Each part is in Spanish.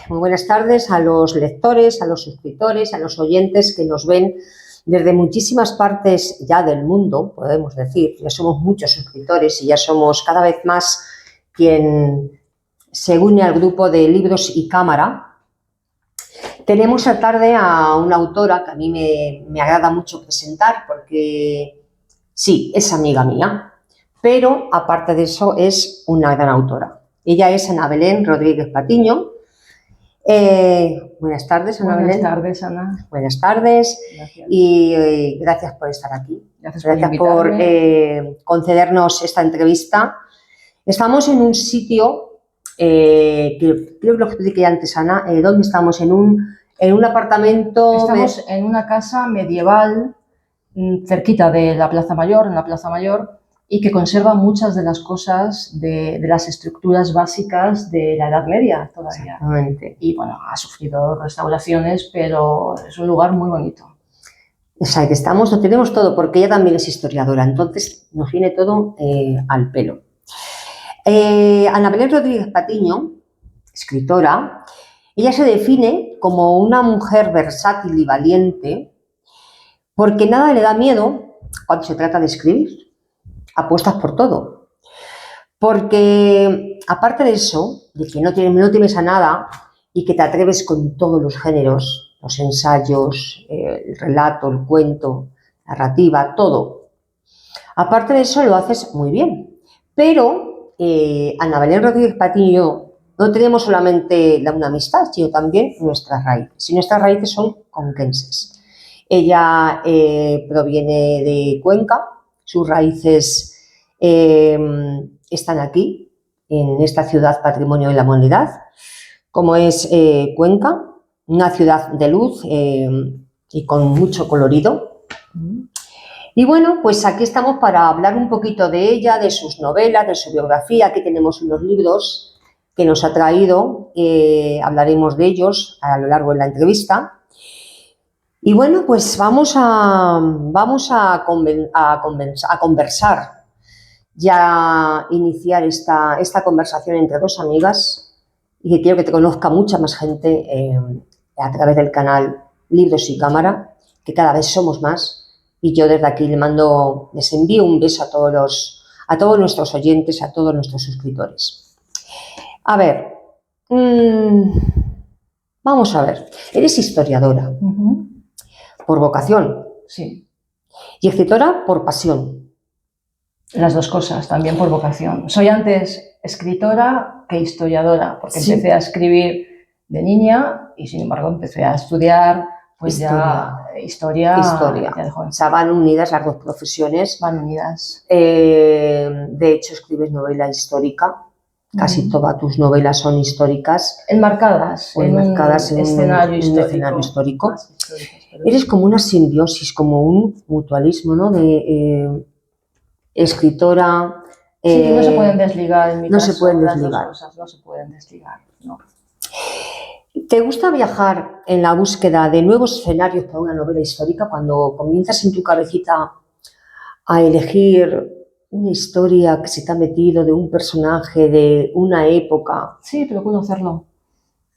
muy buenas tardes a los lectores, a los suscriptores, a los oyentes que nos ven desde muchísimas partes ya del mundo, podemos decir. Ya somos muchos suscriptores y ya somos cada vez más quien se une al grupo de Libros y Cámara. Tenemos esta tarde a una autora que a mí me agrada mucho presentar porque sí, es amiga mía, pero aparte de eso es una gran autora. Ella es Ana Belén Rodríguez Patiño. Buenas tardes, Ana Belén. Buenas tardes, Ana. Buenas tardes. Gracias. Y gracias por estar aquí. Gracias por concedernos esta entrevista. Estamos en un sitio, que creo que lo expliqué antes, Ana, ¿dónde estamos? En un apartamento... Estamos en una casa medieval cerquita de la Plaza Mayor, en la Plaza Mayor, y que conserva muchas de las cosas de las estructuras básicas de la Edad Media todavía. Exactamente. Y bueno, ha sufrido restauraciones, pero es un lugar muy bonito. O sea, que lo tenemos todo, porque ella también es historiadora, entonces nos viene todo al pelo. Ana Belén Rodríguez Patiño, escritora, ella se define como una mujer versátil y valiente porque nada le da miedo cuando se trata de escribir. Apuestas por todo. Porque aparte de eso, de que no temes a nada y que te atreves con todos los géneros, los ensayos, el relato, el cuento, narrativa, todo. Aparte de eso lo haces muy bien. Pero Ana Belén Rodríguez Patiño no tenemos solamente una amistad, sino también nuestras raíces. Y nuestras raíces son conquenses. Ella proviene de Cuenca. Sus raíces están aquí, en esta ciudad Patrimonio de la Humanidad, como es Cuenca, una ciudad de luz y con mucho colorido. Y bueno, pues aquí estamos para hablar un poquito de ella, de sus novelas, de su biografía. Aquí tenemos unos libros que nos ha traído, hablaremos de ellos a lo largo de la entrevista. Y bueno, pues vamos a conversar, ya iniciar esta conversación entre dos amigas y que quiero que te conozca mucha más gente a través del canal Libros y Cámara, que cada vez somos más, y yo desde aquí les envío un beso a todos nuestros oyentes, a todos nuestros suscriptores. A ver, vamos a ver, eres historiadora. Por vocación. Sí. Y escritora por pasión. Las dos cosas, también por vocación. Soy antes escritora que historiadora, porque Sí. empecé a escribir de niña y sin embargo empecé a estudiar historia. O sea, van unidas las dos profesiones. Van unidas. De hecho, escribes novela histórica. Casi todas tus novelas son históricas. Enmarcadas en un escenario histórico. Eres como una simbiosis, como un mutualismo, ¿no? De escritora. Sí, no se pueden desligar en mi caso. No se pueden desligar. Las dos cosas no se pueden desligar, no. ¿Te gusta viajar en la búsqueda de nuevos escenarios para una novela histórica cuando comienzas en tu cabecita a elegir una historia que se te ha metido de un personaje, de una época? Sí, procuro hacerlo.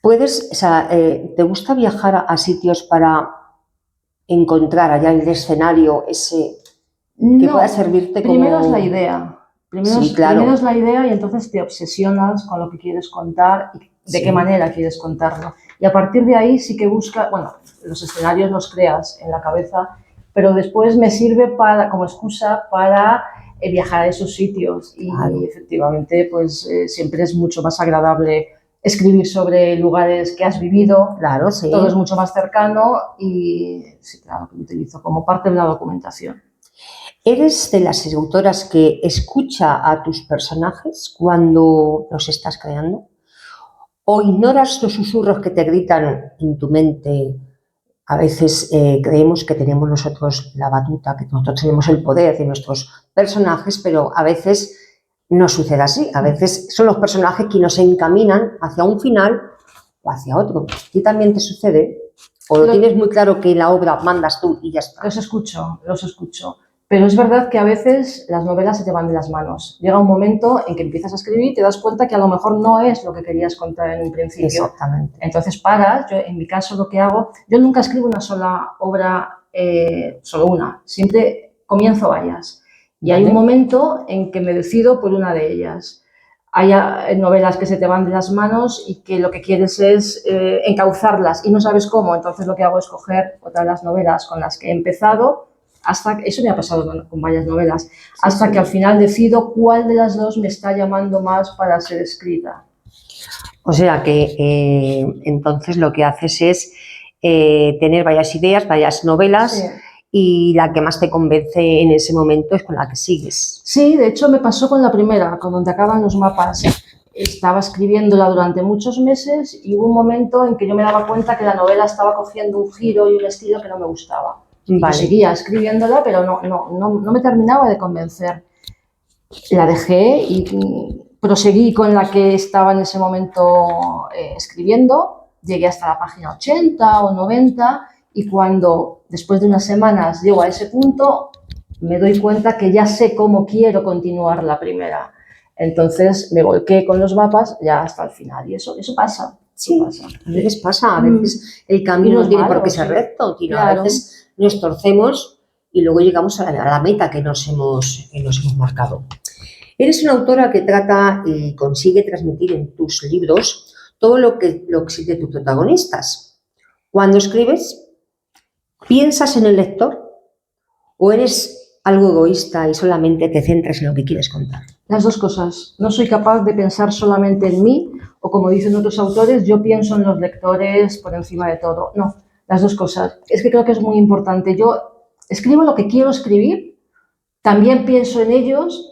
¿Te gusta viajar a sitios para encontrar allá en el escenario ese que pueda servirte como...? Primero es la idea. Primero es la idea y entonces te obsesionas con lo que quieres contar y de qué manera quieres contarlo. Y a partir de ahí sí que buscas, los escenarios los creas en la cabeza, pero después me sirve como excusa para viajar a esos sitios y efectivamente pues siempre es mucho más agradable escribir sobre lugares que has vivido, claro, sí. Todo es mucho más cercano y sí, claro, que lo utilizo como parte de la documentación. ¿Eres de las autoras que escucha a tus personajes cuando los estás creando? ¿O ignoras los susurros que te gritan en tu mente? A veces creemos que tenemos nosotros la batuta, que nosotros tenemos el poder de nuestros personajes, pero a veces no sucede así. A veces son los personajes que nos encaminan hacia un final o hacia otro. ¿A ti también te sucede? ¿O lo tienes muy claro que en la obra mandas tú y ya está? Los escucho. Pero es verdad que a veces las novelas se te van de las manos. Llega un momento en que empiezas a escribir y te das cuenta que a lo mejor no es lo que querías contar en un principio. Exactamente. Entonces paras. Yo, en mi caso, lo que hago, yo nunca escribo una sola obra, solo una. Siempre comienzo varias. Y hay un momento en que me decido por una de ellas. Hay novelas que se te van de las manos y que lo que quieres es encauzarlas y no sabes cómo. Entonces lo que hago es coger otras de las novelas con las que he empezado. Eso me ha pasado con varias novelas, hasta que al final decido cuál de las dos me está llamando más para ser escrita. O sea que entonces lo que haces es tener varias ideas, varias novelas, sí, y la que más te convence en ese momento es con la que sigues. Sí, de hecho me pasó con la primera, con Donde acaban los mapas. Estaba escribiéndola durante muchos meses y hubo un momento en que yo me daba cuenta que la novela estaba cogiendo un giro y un estilo que no me gustaba. Vale. Yo seguía escribiéndola, pero no me terminaba de convencer. La dejé y proseguí con la que estaba en ese momento escribiendo. Llegué hasta la página 80 o 90 y cuando, después de unas semanas, llego a ese punto, me doy cuenta que ya sé cómo quiero continuar la primera. Entonces me volqué con los mapas ya hasta el final y eso pasa. Sí, a veces pasa, a veces el camino no tiene por qué ser recto, sino claro, a veces nos torcemos y luego llegamos a la meta que nos hemos marcado. Eres una autora que trata y consigue transmitir en tus libros todo lo que sienten tus protagonistas. Cuando escribes, ¿piensas en el lector o eres algo egoísta y solamente te centras en lo que quieres contar? Las dos cosas. No soy capaz de pensar solamente en mí o, como dicen otros autores, yo pienso en los lectores por encima de todo. No, las dos cosas. Es que creo que es muy importante. Yo escribo lo que quiero escribir, también pienso en ellos,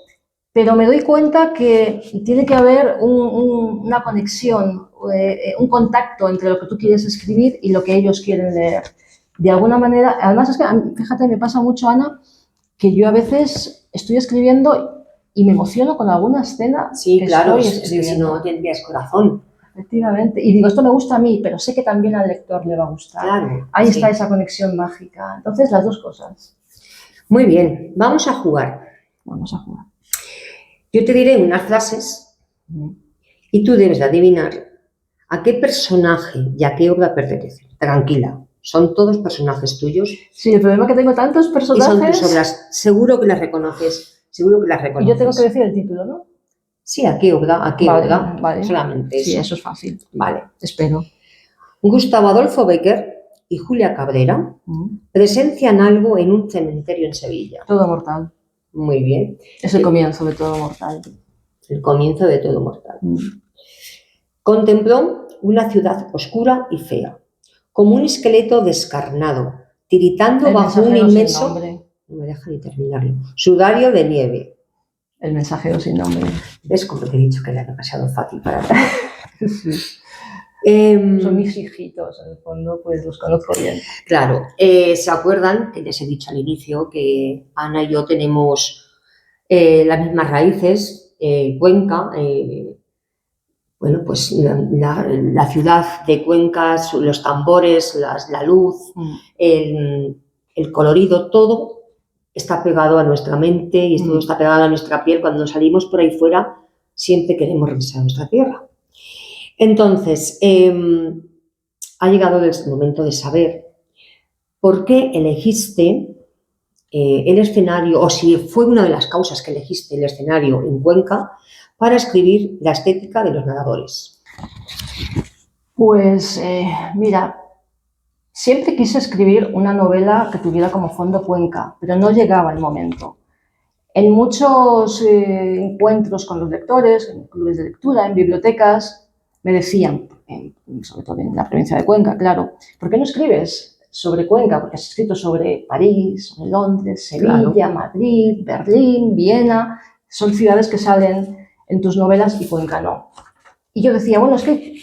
pero me doy cuenta que tiene que haber una conexión, un contacto entre lo que tú quieres escribir y lo que ellos quieren leer. De alguna manera, además es que, fíjate, me pasa mucho, Ana, que yo a veces estoy escribiendo y me emociono con alguna escena. Sí, que claro, es que si no tendrías corazón. Efectivamente. Y digo, esto me gusta a mí, pero sé que también al lector le va a gustar. Claro. Ahí está esa conexión mágica. Entonces, las dos cosas. Muy bien, vamos a jugar. Vamos a jugar. Yo te diré unas frases y tú debes de adivinar a qué personaje y a qué obra pertenece. Tranquila, son todos personajes tuyos. Sí, el problema es que tengo tantos personajes. Y son tus obras, seguro que las reconoces. Seguro que las reconoces. Y yo tengo que decir el título, ¿no? Sí, ¿a qué obra? ¿A qué obra? Vale. Solamente eso. Sí, eso es fácil. Vale. Espero. Gustavo Adolfo Bécquer y Julia Cabrera presencian algo en un cementerio en Sevilla. Todo mortal. Muy bien. Es el comienzo de Todo mortal. El comienzo de Todo mortal. Contempló una ciudad oscura y fea, como un esqueleto descarnado, tiritando bajo un inmenso... No me deja ni terminarlo. Sudario de nieve. El mensajero sin nombre. ¿Ves como te he dicho que era demasiado fácil para ti? Sí. Son mis hijitos, en el fondo, pues los conozco bien. Claro. ¿Se acuerdan? Que les he dicho al inicio que Ana y yo tenemos las mismas raíces, Cuenca. Bueno, pues la ciudad de Cuenca, los tambores, la luz, el colorido, todo está pegado a nuestra mente y todo está pegado a nuestra piel. Cuando salimos por ahí fuera, siempre queremos regresar a nuestra tierra. Entonces, ha llegado el momento de saber por qué elegiste el escenario, o si fue una de las causas que elegiste el escenario en Cuenca para escribir La estética de los nadadores. Pues, mira, siempre quise escribir una novela que tuviera como fondo Cuenca, pero no llegaba el momento. En muchos encuentros con los lectores, en clubes de lectura, en bibliotecas, me decían, sobre todo en la provincia de Cuenca, claro, ¿por qué no escribes sobre Cuenca? Porque has escrito sobre París, sobre Londres, Sevilla, claro, Madrid, Berlín, Viena. Son ciudades que salen en tus novelas y Cuenca no. Y yo decía, bueno, es que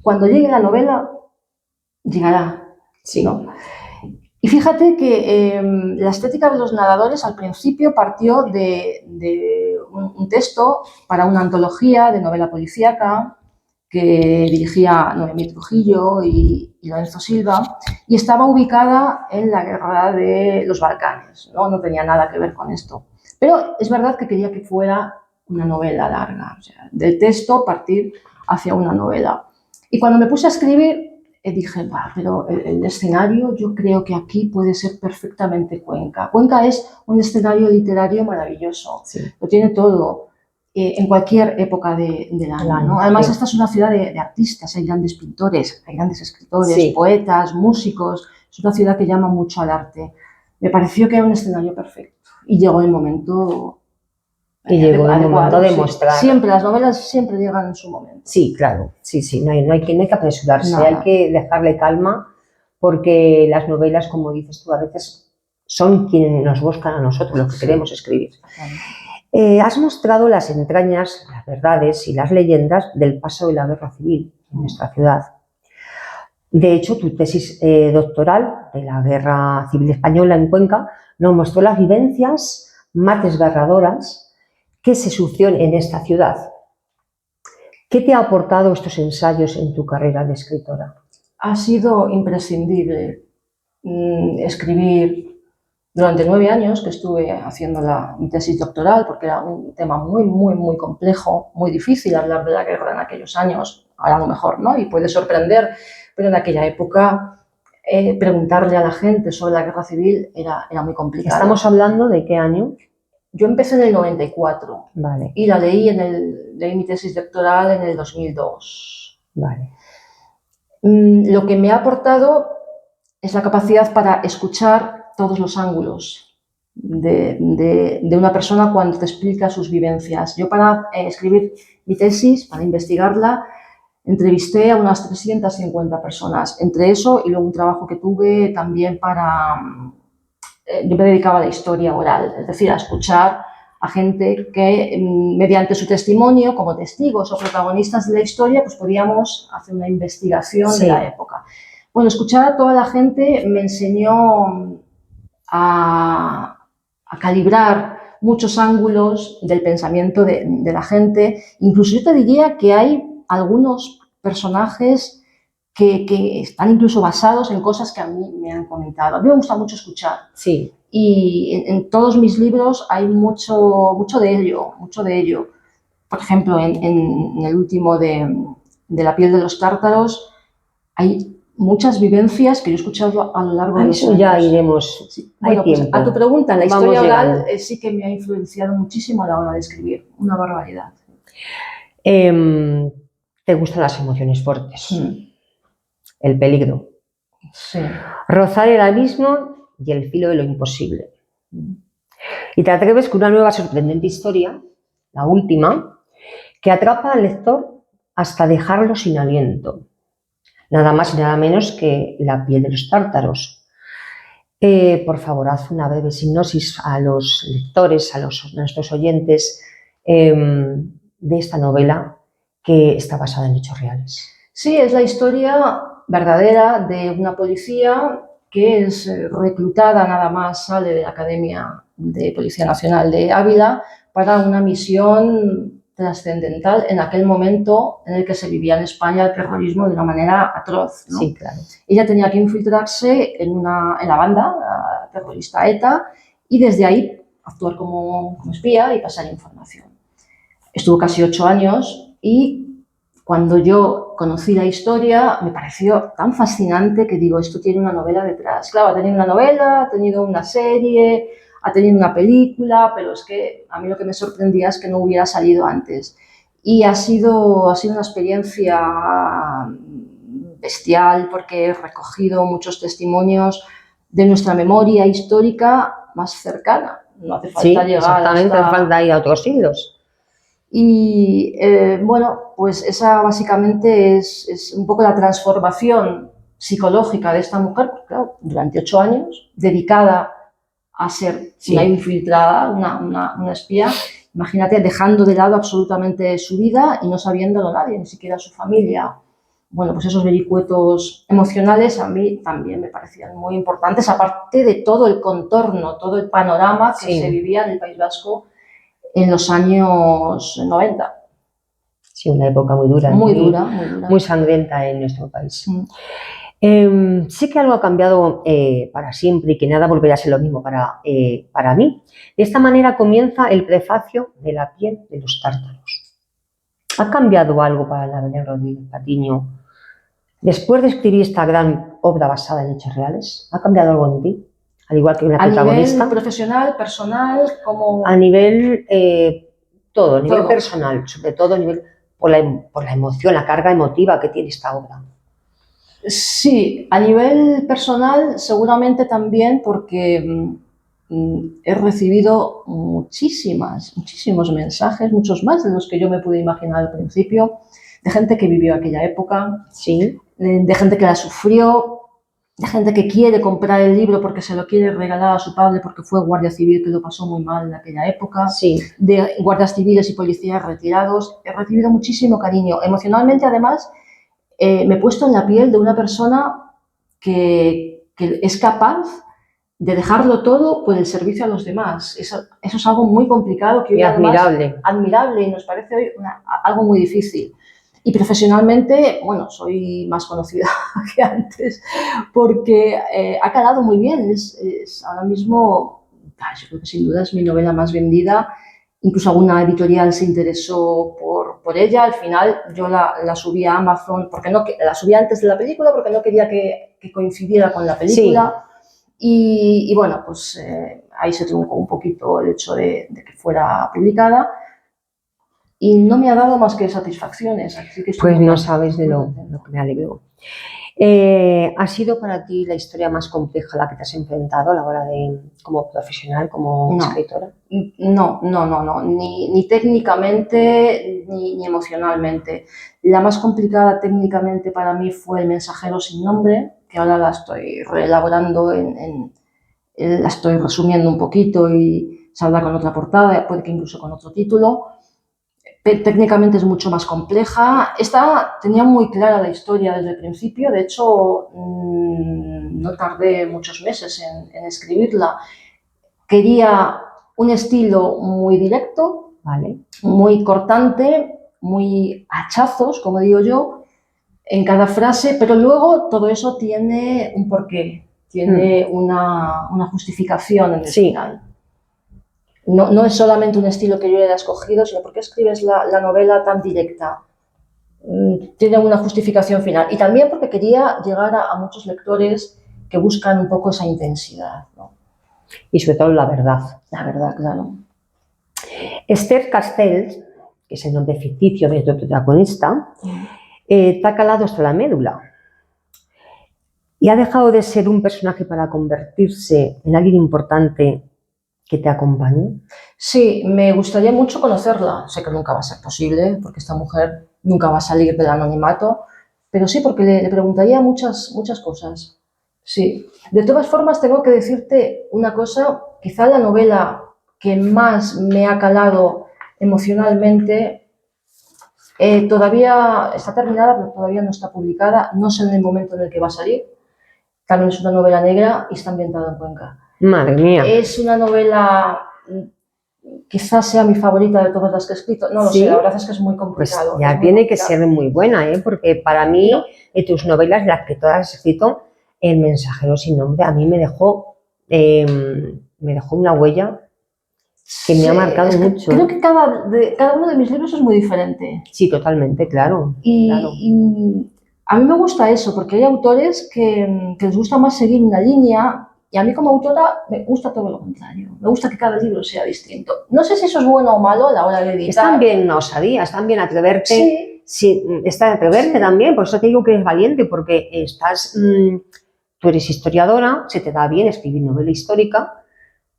cuando llegue la novela, llegará. Sí. ¿No? Y fíjate que La estética de los nadadores al principio partió de un texto para una antología de novela policíaca que dirigía Noemí Trujillo y Lorenzo Silva, y estaba ubicada en la guerra de los Balcanes, ¿no? No tenía nada que ver con esto. Pero es verdad que quería que fuera una novela larga, o sea, del texto partir hacia una novela. Y cuando me puse a escribir, dije, pero el escenario yo creo que aquí puede ser perfectamente Cuenca. Cuenca es un escenario literario maravilloso, sí. Lo tiene todo, en cualquier época del año, ¿no? Además, esta es una ciudad de artistas, hay grandes pintores, hay grandes escritores, poetas, músicos, es una ciudad que llama mucho al arte. Me pareció que era un escenario perfecto y llegó el momento... Y llegó el momento de mostrar. Siempre, las novelas siempre llegan en su momento. Sí, claro, sí, no hay que apresurarse, hay que dejarle calma, porque las novelas, como dices tú, a veces son quienes nos buscan a nosotros, lo que queremos escribir. Has mostrado las entrañas, las verdades y las leyendas del paso de la guerra civil en nuestra ciudad. De hecho, tu tesis doctoral de la Guerra Civil Española en Cuenca nos mostró las vivencias más desgarradoras que se sufrieron en esta ciudad. ¿Qué te ha aportado estos ensayos en tu carrera de escritora? Ha sido imprescindible escribir durante 9 años que estuve haciendo mi tesis doctoral, porque era un tema muy complejo, muy difícil hablar de la guerra en aquellos años, ahora a lo mejor no, y puede sorprender, pero en aquella época preguntarle a la gente sobre la guerra civil era muy complicado. ¿Estamos hablando de qué año? Yo empecé en el 94 vale. Y la leí mi tesis doctoral en el 2002. Vale. Lo que me ha aportado es la capacidad para escuchar todos los ángulos de una persona cuando te explica sus vivencias. Yo para escribir mi tesis, para investigarla, entrevisté a unas 350 personas. Entre eso y luego un trabajo que tuve también yo me dedicaba a la historia oral, es decir, a escuchar a gente que mediante su testimonio, como testigos o protagonistas de la historia, pues podíamos hacer una investigación de la época. Bueno, escuchar a toda la gente me enseñó a calibrar muchos ángulos del pensamiento de la gente. Incluso yo te diría que hay algunos personajes que están incluso basados en cosas que a mí me han comentado. A mí me gusta mucho escuchar. Sí. Y en todos mis libros hay mucho de ello. Por ejemplo, en el último de La piel de los tártaros hay muchas vivencias que yo he escuchado a lo largo de los años. Ya iremos. Sí. Bueno, pues a tu pregunta, la historia oral sí que me ha influenciado muchísimo a la hora de escribir. Una barbaridad. ¿Te gustan las emociones fuertes? El peligro. Sí. Rozar el abismo y el filo de lo imposible. Y te atreves con una nueva sorprendente historia, la última, que atrapa al lector hasta dejarlo sin aliento. Nada más y nada menos que La piel de los tártaros. Por favor, haz una breve sinopsis a los lectores, a nuestros oyentes, de esta novela que está basada en hechos reales. Sí, es la historia verdadera de una policía que es reclutada, nada más sale de la Academia de Policía Nacional de Ávila para una misión trascendental en aquel momento en el que se vivía en España el terrorismo de una manera atroz, ¿no? Sí, claro. Ella tenía que infiltrarse en la banda terrorista ETA y desde ahí actuar como espía y pasar información. Estuvo casi 8 años y cuando yo conocí la historia me pareció tan fascinante que digo, esto tiene una novela detrás. Claro, ha tenido una novela, ha tenido una serie, ha tenido una película, pero es que a mí lo que me sorprendía es que no hubiera salido antes. Y ha sido una experiencia bestial porque he recogido muchos testimonios de nuestra memoria histórica más cercana. No hace falta llegar exactamente, hace falta ir a otros siglos. Y bueno, pues esa básicamente es un poco la transformación psicológica de esta mujer, claro, durante 8 años, dedicada a ser una infiltrada, una espía. Imagínate, dejando de lado absolutamente su vida y no sabiéndolo nadie, ni siquiera su familia. Bueno, pues esos vericuetos emocionales a mí también me parecían muy importantes, aparte de todo el contorno, todo el panorama que se vivía en el País Vasco en los años 90. Sí, una época muy dura. Muy dura, muy dura. Muy sangrienta en nuestro país. Sí que algo ha cambiado para siempre y que nada volverá a ser lo mismo para mí. De esta manera comienza el prefacio de La piel de los tártaros. ¿Ha cambiado algo para la Belén Rodríguez Patiño después de escribir esta gran obra basada en hechos reales? ¿Ha cambiado algo en ti? Al igual que una protagonista. A nivel profesional, personal, como... A nivel todo, a nivel personal, sobre todo a nivel por la emoción, la carga emotiva que tiene esta obra. Sí, a nivel personal seguramente también porque he recibido muchísimos mensajes, muchos más de los que yo me pude imaginar al principio, de gente que vivió aquella época, sí, de gente que la sufrió, de gente que quiere comprar el libro porque se lo quiere regalar a su padre porque fue guardia civil que lo pasó muy mal en aquella época, sí, de guardias civiles y policías retirados. He recibido muchísimo cariño. Emocionalmente, además, me he puesto en la piel de una persona que es capaz de dejarlo todo por el servicio a los demás. Eso es algo muy complicado que hoy admirable y nos parece hoy algo muy difícil. Y profesionalmente, bueno, soy más conocida que antes porque ha calado muy bien. Es ahora mismo, yo creo que sin duda es mi novela más vendida. Incluso alguna editorial se interesó por ella. Al final yo la subí a Amazon, porque la subí antes de la película porque no quería que coincidiera con la película. Sí. Y bueno, pues ahí se truncó un poquito el hecho de que fuera publicada. Y no me ha dado más que satisfacciones. Así que pues no sabes de lo que me alegro. ¿Ha sido para ti la historia más compleja a la que te has enfrentado a la hora de, como profesional, como escritora? No, ni técnicamente ni emocionalmente. La más complicada técnicamente para mí fue El mensajero sin nombre, que ahora la estoy reelaborando, la estoy resumiendo un poquito y saldrá con otra portada, puede que incluso con otro título. Técnicamente es mucho más compleja. Esta tenía muy clara la historia desde el principio, de hecho no tardé muchos meses en escribirla. Quería un estilo muy directo, ¿vale?, muy cortante, muy hachazos, como digo yo, en cada frase, pero luego todo eso tiene un porqué, tiene una justificación en el final. No es solamente un estilo que yo haya escogido, sino porque escribes la novela tan directa. Tiene una justificación final. Y también porque quería llegar a muchos lectores que buscan un poco esa intensidad, ¿no? Y sobre todo la verdad. La verdad, claro. Esther Castells, que es el nombre ficticio de tu protagonista, te ha calado hasta la médula. Y ha dejado de ser un personaje para convertirse en alguien importante que te acompañe. Sí, me gustaría mucho conocerla. Sé que nunca va a ser posible, porque esta mujer nunca va a salir del anonimato, pero sí, porque le preguntaría muchas cosas. Sí. De todas formas, tengo que decirte una cosa, quizá la novela que más me ha calado emocionalmente todavía está terminada, pero todavía no está publicada, no sé en el momento en el que va a salir. También es una novela negra y está ambientada en Cuenca. Madre mía. Es una novela, quizás sea mi favorita de todas las que he escrito. No lo sé, la verdad es que es muy complicado. Pues ya tiene que ser muy buena, porque para mí, de tus novelas, las que todas has escrito, El mensajero sin nombre, a mí me dejó una huella que me ha marcado mucho. Creo que cada uno de mis libros es muy diferente. Sí, totalmente, claro. Y a mí me gusta eso, porque hay autores que les gusta más seguir una línea, y a mí como autora me gusta todo lo contrario. Me gusta que cada libro sea distinto. No sé si eso es bueno o malo a la hora de editar. Es también una osadía, es también atreverte. Sí, está atreverte también, por eso te digo que eres valiente, porque tú eres historiadora, se te da bien escribir novela histórica,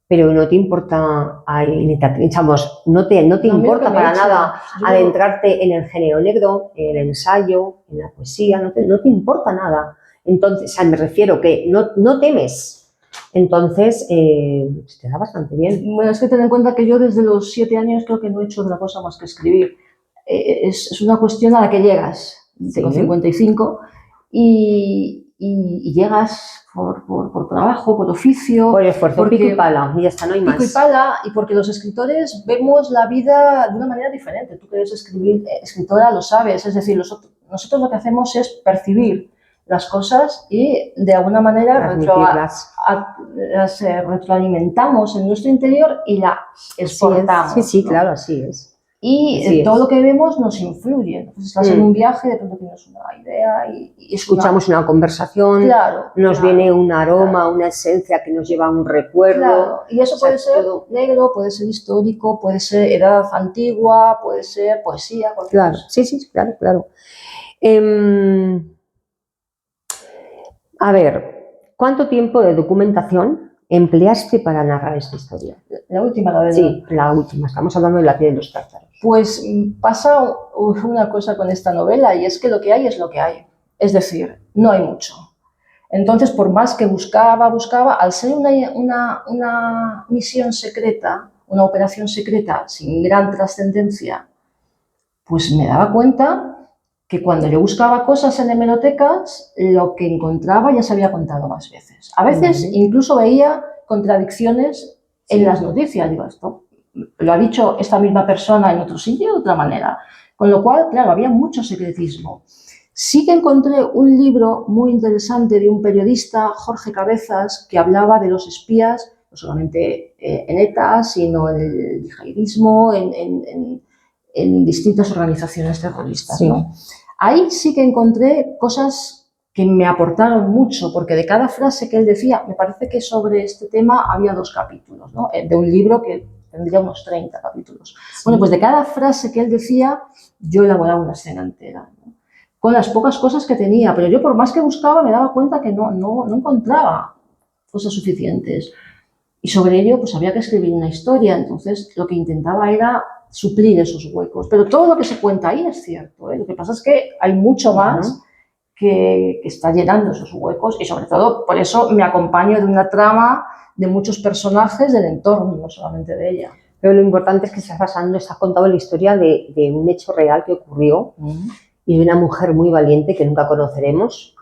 pero no te importa, no te importa para nada adentrarte en el género negro, en el ensayo, en la poesía, no te importa nada. Entonces, me refiero que no temes. Entonces, se te da bastante bien. Bueno, es que ten en cuenta que yo desde los 7 años creo que no he hecho otra cosa más que escribir. Es una cuestión a la que llegas. Tengo 55 y y llegas por trabajo, por oficio. Por esfuerzo, pico y pala, y ya está, no hay más. Pico y pala, y porque los escritores vemos la vida de una manera diferente. Tú que eres escritora lo sabes, es decir, nosotros lo que hacemos es percibir las cosas y de alguna manera las retroalimentamos en nuestro interior y las exportamos. Sí, claro, así es. Y todo lo que vemos nos influye. Entonces estás en un viaje, de pronto tienes una idea y escuchamos una conversación, nos viene un aroma, una esencia que nos lleva a un recuerdo. Claro. Y eso puede ser negro, puede ser histórico, puede ser edad antigua, puede ser poesía. Claro, cosa. Sí, claro. A ver, ¿cuánto tiempo de documentación empleaste para narrar esta historia? La última, la verdad. Sí, la última. Estamos hablando de La piel de los tártaros. Pues pasa una cosa con esta novela y es que lo que hay es lo que hay. Es decir, no hay mucho. Entonces, por más que buscaba, al ser una misión secreta, una operación secreta sin gran trascendencia, pues me daba cuenta que cuando yo buscaba cosas en hemerotecas, lo que encontraba ya se había contado más veces. A veces incluso veía contradicciones en las noticias. Digo, esto lo ha dicho esta misma persona en otro sitio de otra manera. Con lo cual, claro, había mucho secretismo. Sí que encontré un libro muy interesante de un periodista, Jorge Cabezas, que hablaba de los espías, no solamente en ETA, sino en el yihadismo, en distintas organizaciones terroristas. Sí. ¿no? Ahí sí que encontré cosas que me aportaron mucho, porque de cada frase que él decía, me parece que sobre este tema había 2 capítulos, ¿no? De un libro que tendría unos 30 capítulos. Sí. Bueno, pues de cada frase que él decía, yo elaboraba una escena entera, ¿no? Con las pocas cosas que tenía, pero yo por más que buscaba me daba cuenta que no encontraba cosas suficientes. Y sobre ello, pues había que escribir una historia, entonces lo que intentaba era suplir esos huecos. Pero todo lo que se cuenta ahí es cierto, ¿eh? Lo que pasa es que hay mucho más que está llenando esos huecos y sobre todo por eso me acompaño de una trama de muchos personajes del entorno, no solamente de ella. Pero lo importante es que estás contando la historia de un hecho real que ocurrió y de una mujer muy valiente que nunca conoceremos,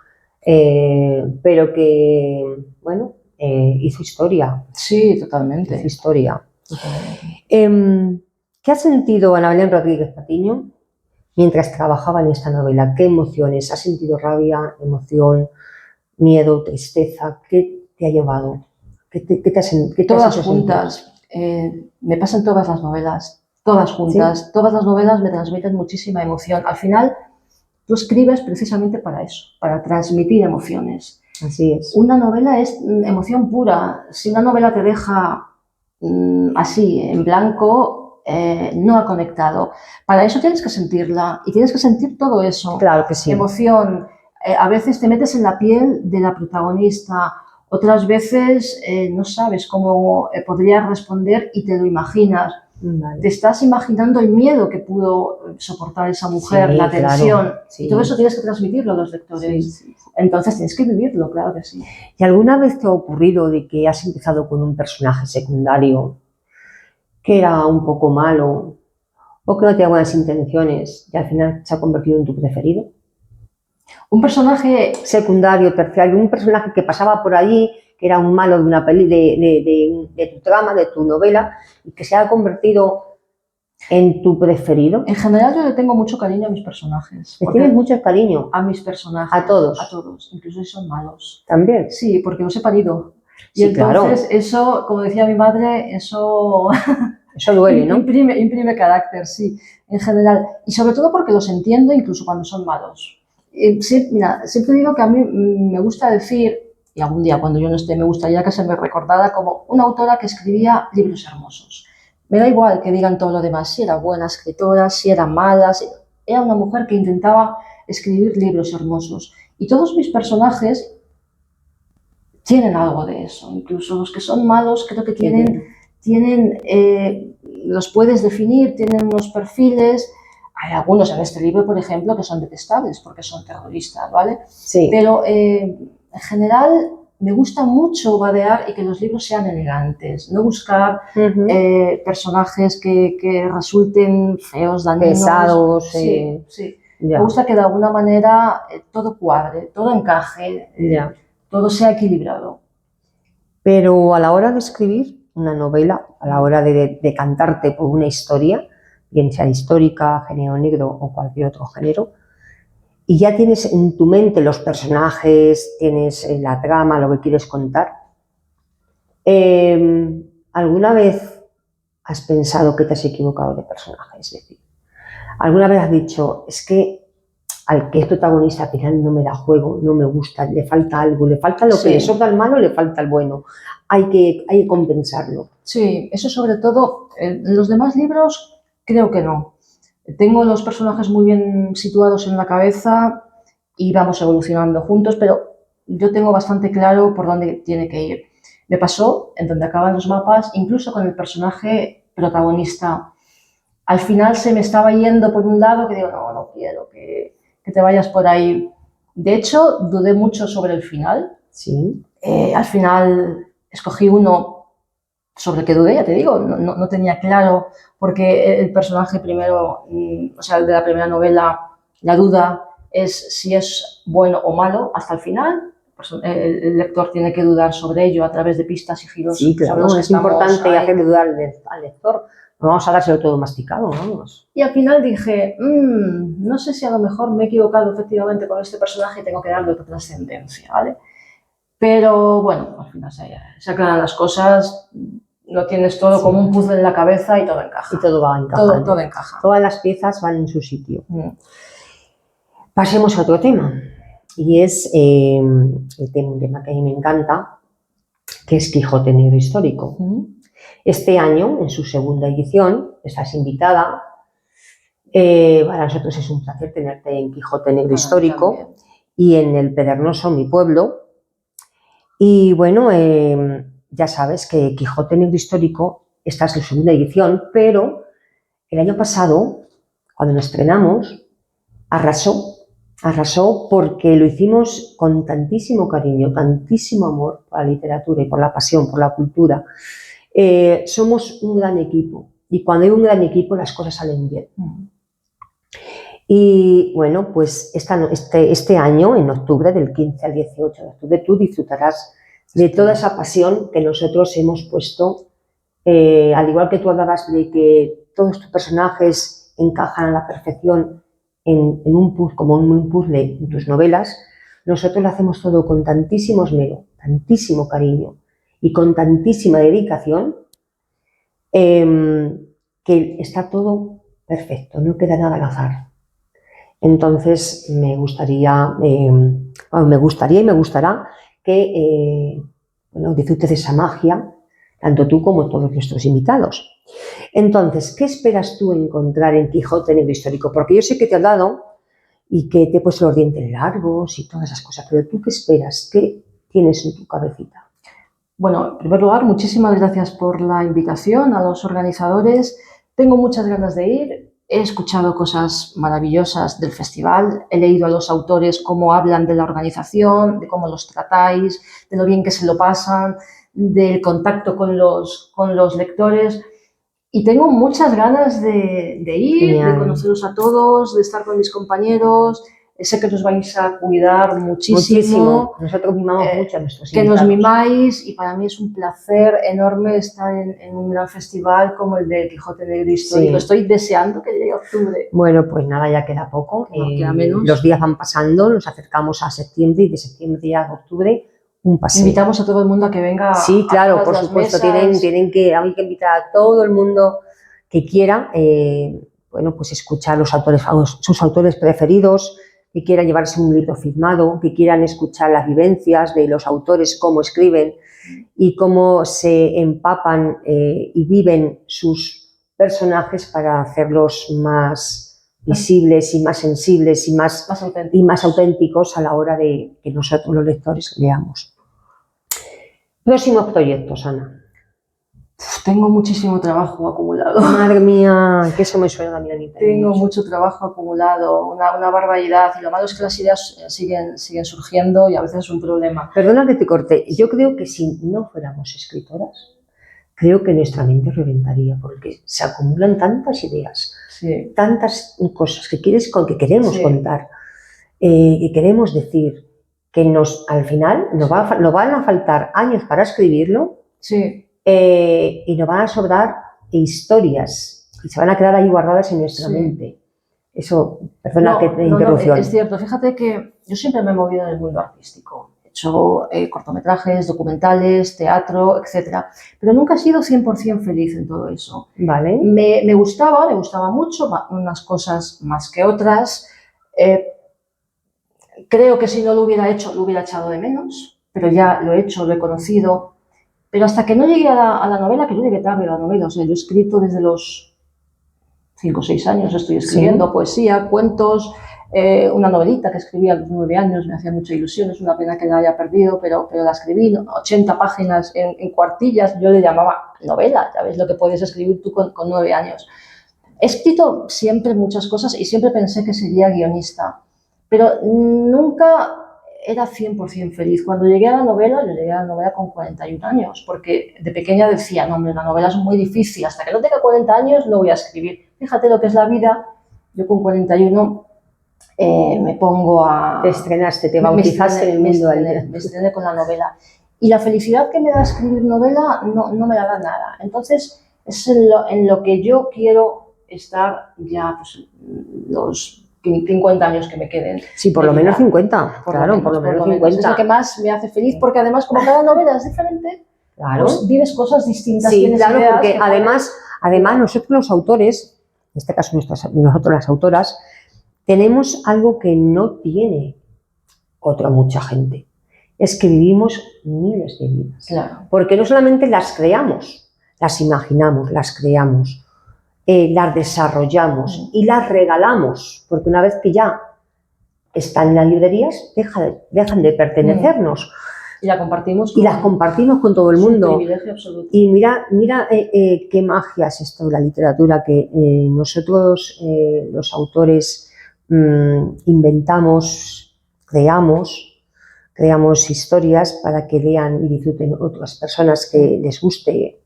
pero que, bueno, hizo historia. Sí, totalmente. Hizo historia. Totalmente. ¿Qué ha sentido Ana Belén Rodríguez Patiño mientras trabajaba en esta novela? ¿Qué emociones? ¿Has sentido rabia, emoción, miedo, tristeza? ¿Qué te ha llevado? Todas juntas. Me pasan todas las novelas, todas juntas. ¿Sí? Todas las novelas me transmiten muchísima emoción. Al final, tú escribes precisamente para eso, para transmitir emociones. Así es. Una novela es emoción pura. Si una novela te deja así, en blanco, no ha conectado. Para eso tienes que sentirla y tienes que sentir todo eso. Claro que sí. Emoción. A veces te metes en la piel de la protagonista, otras veces no sabes cómo podrías responder y te lo imaginas. Vale. Te estás imaginando el miedo que pudo soportar esa mujer, sí, la tensión. Claro, sí. Todo eso tienes que transmitirlo a los lectores. Sí. Entonces tienes que vivirlo, claro que sí. ¿Y alguna vez te ha ocurrido de que has empezado con un personaje secundario que era un poco malo o que no tenía buenas intenciones y al final se ha convertido en tu preferido? Un personaje secundario, terciario, un personaje que pasaba por allí, que era un malo de una peli, de tu trama, de tu novela, y que se ha convertido en tu preferido. En general yo le tengo mucho cariño a mis personajes. ¿Le tienes mucho cariño? A mis personajes. ¿A todos? A todos, incluso si son malos. ¿También? Sí, porque los he parido. Sí, y entonces claro. Eso, como decía mi madre, eso duele, ¿no? Imprime carácter, sí, en general. Y sobre todo porque los entiendo incluso cuando son malos. Mira, siempre digo que a mí me gusta decir, y algún día cuando yo no esté me gustaría que se me recordara como una autora que escribía libros hermosos. Me da igual que digan todo lo demás, si era buena escritora, si era mala, era una mujer que intentaba escribir libros hermosos. Y todos mis personajes tienen algo de eso, incluso los que son malos creo que tienen los puedes definir, tienen unos perfiles. Hay algunos en este libro, por ejemplo, que son detestables porque son terroristas, ¿vale? Sí. Pero en general me gusta mucho vadear y que los libros sean elegantes, no buscar personajes que resulten feos, dañinos. Pesados. Sí, sí. Me gusta que de alguna manera todo cuadre, todo encaje, todo sea equilibrado. Pero a la hora de escribir una novela, a la hora de decantarte por una historia, bien sea histórica, género negro o cualquier otro género, y ya tienes en tu mente los personajes, tienes la trama, lo que quieres contar, ¿alguna vez has pensado que te has equivocado de personaje? Es decir, ¿alguna vez has dicho, es que al que es protagonista al final no me da juego, no me gusta, le falta algo, le falta lo que le sobra al malo, le falta al bueno, hay que compensarlo? Sí, eso sobre todo, en los demás libros creo que no. Tengo los personajes muy bien situados en la cabeza y vamos evolucionando juntos, pero yo tengo bastante claro por dónde tiene que ir. Me pasó en donde acaban los mapas, incluso con el personaje protagonista. Al final se me estaba yendo por un lado que digo, no quiero que te vayas por ahí. De hecho, dudé mucho sobre el final. Sí. Al final escogí uno sobre el que dudé, ya te digo, no tenía claro, porque el personaje primero, o sea, el de la primera novela, la duda es si es bueno o malo hasta el final. El lector tiene que dudar sobre ello a través de pistas y giros. Sí, claro, es importante hacer dudar al lector. No vamos a dárselo todo masticado, vamos. Y al final dije, no sé si a lo mejor me he equivocado efectivamente con este personaje y tengo que darle otra trascendencia, ¿vale? Pero bueno, al final se aclaran las cosas, lo tienes todo como un puzzle en la cabeza y todo encaja. Y todo va encajando. Todo encaja. Todas las piezas van en su sitio. Pasemos a otro tema. Y es un tema que a mí me encanta, que es Quijote Negro Histórico. Este año, en su segunda edición, estás invitada. Para nosotros es un placer tenerte en Quijote Negro Histórico también. Y en el Pedregoso, mi pueblo. Y bueno, ya sabes que Quijote Negro Histórico, esta es la segunda edición, pero el año pasado, cuando nos estrenamos, arrasó porque lo hicimos con tantísimo cariño, tantísimo amor por la literatura y por la pasión, por la cultura. Somos un gran equipo y cuando hay un gran equipo las cosas salen bien. Y bueno, pues este año, en octubre, del 15 al 18 de octubre, tú disfrutarás de toda esa pasión que nosotros hemos puesto, al igual que tú hablabas de que todos tus personajes encajan a la perfección como un puzzle en tus novelas, nosotros lo hacemos todo con tantísimo esmero, tantísimo cariño y con tantísima dedicación, que está todo perfecto, no queda nada al azar. Entonces me gustaría y me gustará que disfrutes de esa magia, tanto tú como todos nuestros invitados. Entonces, ¿qué esperas tú encontrar en Quijote Negro Histórico? Porque yo sé que te he hablado y que te he puesto los dientes largos y todas esas cosas, pero ¿tú qué esperas? ¿Qué tienes en tu cabecita? Bueno, en primer lugar, muchísimas gracias por la invitación a los organizadores. Tengo muchas ganas de ir. He escuchado cosas maravillosas del festival, he leído a los autores cómo hablan de la organización, de cómo los tratáis, de lo bien que se lo pasan, del contacto con los lectores. Y tengo muchas ganas de ir, genial, de conoceros a todos, de estar con mis compañeros. Sé que nos vais a cuidar muchísimo. Nosotros mimamos mucho a nuestros invitados. Que nos mimáis y para mí es un placer enorme estar en un gran festival como el de Quijote Negro Histórico. Sí. Estoy deseando que llegue octubre. Bueno, pues nada, ya queda poco. No, queda menos. Los días van pasando, nos acercamos a septiembre y de septiembre a octubre un paseo. Invitamos a todo el mundo a que venga. Sí, claro, por supuesto, hay que invitar a todo el mundo que quiera, pues escuchar sus autores preferidos, que quiera llevarse un libro firmado, que quieran escuchar las vivencias de los autores, cómo escriben y cómo se empapan y viven sus personajes para hacerlos más visibles y más sensibles y más auténticos a la hora de que nosotros los lectores leamos. Próximos proyectos, Ana. Tengo muchísimo trabajo acumulado. Madre mía, que eso me suena a mí. Tengo mucho trabajo acumulado, una barbaridad. Y lo malo es que las ideas siguen surgiendo y a veces es un problema. Perdona que te corte. Yo creo que si no fuéramos escritoras, creo que nuestra mente reventaría porque se acumulan tantas ideas tantas cosas que queremos contar, y queremos decir, que al final nos van a faltar años para escribirlo, y nos van a sobrar historias y se van a quedar ahí guardadas en nuestra mente. Eso, perdona que te interrupción. Es cierto, fíjate que yo siempre me he movido en el mundo artístico. He hecho cortometrajes, documentales, teatro, etcétera, pero nunca he sido 100% feliz en todo eso. Vale. Me gustaba mucho, unas cosas más que otras. Creo que si no lo hubiera hecho, lo hubiera echado de menos, pero ya lo he hecho, lo he conocido. Pero hasta que no llegué a la novela, que yo llegué tarde a la novela, o sea, yo he escrito desde los 5 o 6 años, estoy escribiendo poesía, cuentos, una novelita que escribí a los 9 años, me hacía mucha ilusión, es una pena que la haya perdido, pero la escribí, 80 páginas en cuartillas, yo le llamaba novela, ya ves lo que puedes escribir tú con 9 años. He escrito siempre muchas cosas y siempre pensé que sería guionista, pero nunca era 100% feliz. Cuando llegué a la novela, yo llegué a la novela con 41 años, porque de pequeña decía, no, hombre, la novela es muy difícil, hasta que no tenga 40 años no voy a escribir. Fíjate lo que es la vida, yo con 41 me pongo a... Te estrenaste, te bautizaste en el mundo. Me estrené con la novela. Y la felicidad que me da escribir novela no me la da nada. Entonces, es en lo que yo quiero estar ya, pues, los 50 años que me queden. Sí, por lo menos 50, claro, por lo menos 50. Es lo que más me hace feliz, porque además, como cada novela es diferente, pues vives cosas distintas. Sí, claro, porque además nosotros los autores, en este caso nosotros las autoras, tenemos algo que no tiene mucha gente. Es que vivimos miles de vidas. Claro. Porque no solamente las creamos, las imaginamos, las creamos, las desarrollamos y las regalamos, porque una vez que ya están en las librerías, dejan de pertenecernos. Y las compartimos con todo el mundo. Es un privilegio absoluto. Y mira qué magia es esto de la literatura, que nosotros, los autores, inventamos, creamos historias para que lean y disfruten otras personas que les guste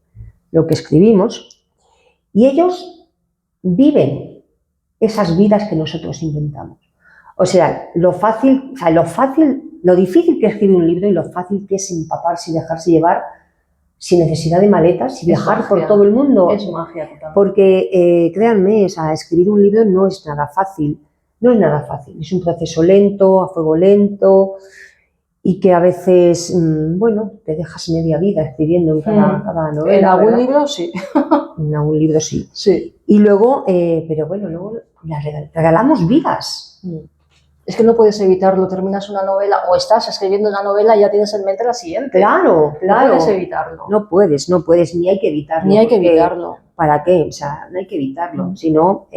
lo que escribimos. Y ellos viven esas vidas que nosotros inventamos. O sea, lo difícil que es escribir un libro y lo fácil que es empaparse y dejarse llevar sin necesidad de maletas y viajar por todo el mundo. Es magia total. Porque, créanme, escribir un libro no es nada fácil. No es nada fácil. Es un proceso lento, a fuego lento, y que a veces, te dejas media vida escribiendo en cada novela. En algún libro sí. En algún libro sí. Sí. Y luego, luego regalamos vidas. Es que no puedes evitarlo, terminas una novela o estás escribiendo una novela y ya tienes en mente la siguiente. Claro. No puedes evitarlo. No puedes, ni hay que evitarlo. ¿Para qué? O sea, no hay que evitarlo, si no,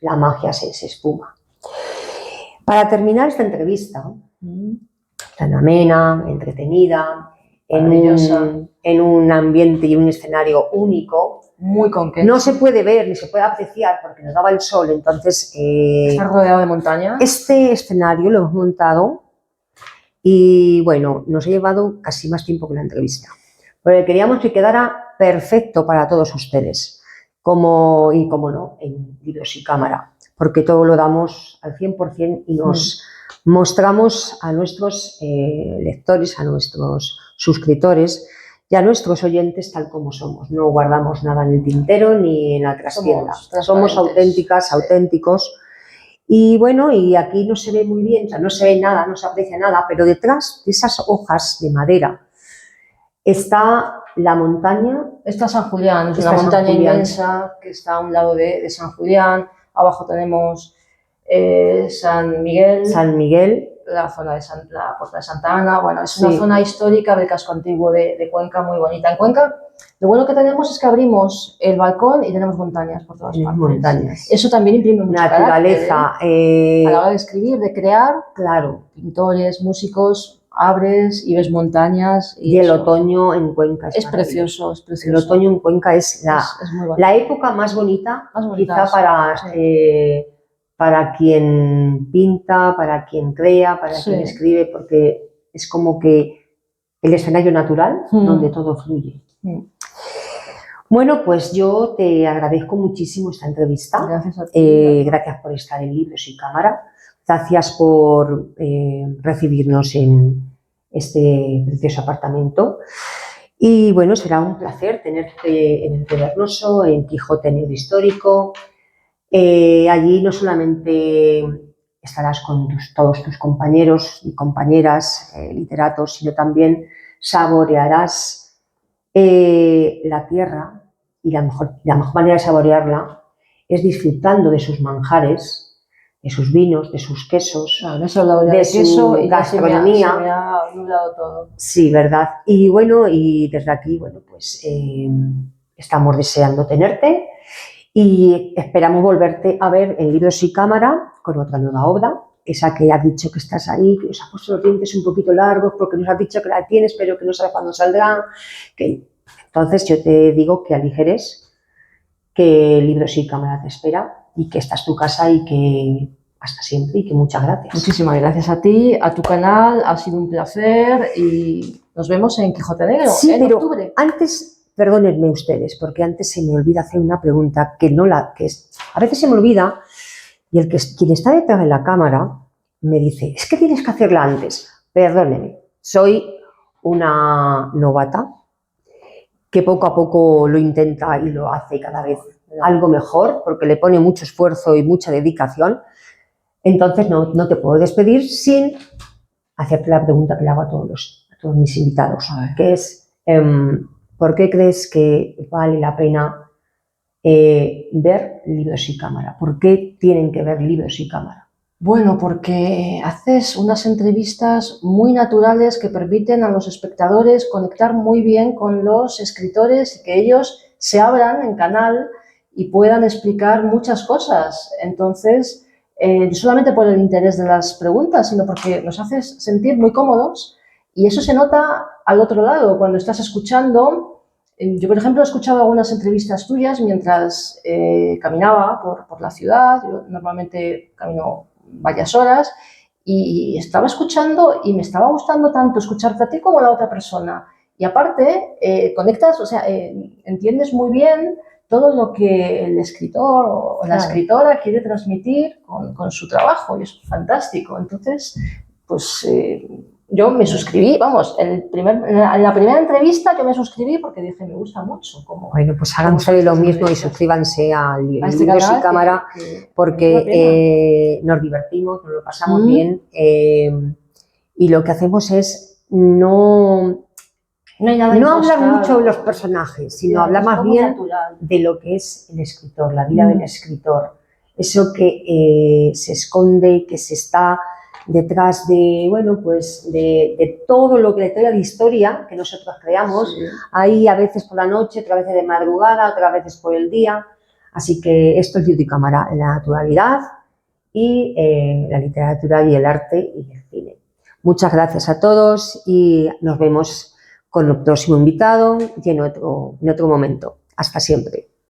la magia se esfuma. Para terminar esta entrevista, tan amena, entretenida, en un ambiente y un escenario único, muy concreto. No se puede ver ni se puede apreciar porque nos daba el sol, entonces... Está rodeado de montañas. Este escenario lo hemos montado y, bueno, nos ha llevado casi más tiempo que la entrevista. Porque queríamos que quedara perfecto para todos ustedes, como no, en Libros y Cámara, porque todo lo damos al 100% y nos mostramos a nuestros lectores, a nuestros suscriptores y a nuestros oyentes tal como somos. No guardamos nada en el tintero ni en la trastienda. Somos auténticas, auténticos. Y bueno, y aquí no se ve muy bien, o sea, no se ve nada, no se aprecia nada, pero detrás de esas hojas de madera está la montaña. Está San Julián, es una montaña inmensa que está a un lado de San Julián. Abajo tenemos San Miguel. La zona de la Puerta de Santa Ana. Bueno, es una zona histórica del casco antiguo de Cuenca, muy bonita. En Cuenca, lo bueno que tenemos es que abrimos el balcón y tenemos montañas por todas partes. Montañas. Eso también imprime mucha naturaleza. A la hora de escribir, de crear, claro. Pintores, músicos, abres y ves montañas. Y el otoño en Cuenca es precioso, es precioso. El otoño en Cuenca es la época más bonita quizá para quien pinta, para quien crea, para quien escribe, porque es como que el escenario natural donde todo fluye. Bueno, pues yo te agradezco muchísimo esta entrevista. Gracias a ti. Gracias por estar en Libros y Cámara. Gracias por recibirnos en este precioso apartamento. Y bueno, será un placer tenerte en el Pevernoso, en Quijote Negro Histórico. Allí no solamente estarás con todos tus compañeros y compañeras literatos, sino también saborearás la tierra, y la mejor manera de saborearla es disfrutando de sus manjares, de sus vinos, de sus quesos, de su gastronomía. Se me ha nublado todo. Sí, ¿verdad? Y bueno, y desde aquí, bueno, pues estamos deseando tenerte y esperamos volverte a ver en Libros y Cámara con otra nueva obra, esa que has dicho que estás ahí, que nos has puesto los dientes un poquito largos porque nos has dicho que la tienes, pero que no sabes cuándo saldrá. Entonces yo te digo que aligeres, que Libros y Cámara te espera y que esta es tu casa y que hasta siempre y que muchas gracias. Muchísimas gracias a ti, a tu canal, ha sido un placer y nos vemos en Quijote Negro en octubre. Antes, perdónenme ustedes, porque antes se me olvida hacer una pregunta a veces se me olvida y quien está detrás de la cámara me dice, es que tienes que hacerla antes. Perdónenme, soy una novata que poco a poco lo intenta y lo hace cada vez algo mejor, porque le pone mucho esfuerzo y mucha dedicación. Entonces no te puedo despedir sin hacerte la pregunta que le hago a todos mis invitados, que es, ¿por qué crees que vale la pena ver Libros y Cámara? ¿Por qué tienen que ver Libros y Cámara? Bueno, porque haces unas entrevistas muy naturales que permiten a los espectadores conectar muy bien con los escritores y que ellos se abran en canal y puedan explicar muchas cosas. Entonces, no solamente por el interés de las preguntas, sino porque nos haces sentir muy cómodos y eso se nota al otro lado, cuando estás escuchando. Yo, por ejemplo, he escuchado algunas entrevistas tuyas mientras caminaba por la ciudad. Yo normalmente camino varias horas y estaba escuchando y me estaba gustando tanto escucharte a ti como a la otra persona. Y aparte, conectas, o sea, entiendes muy bien todo lo que el escritor o la escritora quiere transmitir con su trabajo y es fantástico. Entonces, pues yo me suscribí, vamos, en la primera entrevista yo me suscribí porque dije, me gusta mucho. Bueno, pues hagan ustedes lo mismo y suscríbanse a Libros y Cámara porque nos divertimos, nos lo pasamos bien y lo que hacemos es no hablar mucho de los personajes, sino hablar más bien natural de lo que es el escritor, la vida del escritor, eso que se esconde y que se está detrás de, bueno, pues de todo lo que le trae la historia que nosotros creamos, ahí a veces por la noche, otras veces de madrugada, otras veces por el día. Así que esto es Libros y Cámara, la naturalidad y la literatura y el arte y el cine. Muchas gracias a todos y nos vemos con el próximo invitado y en otro momento. Hasta siempre.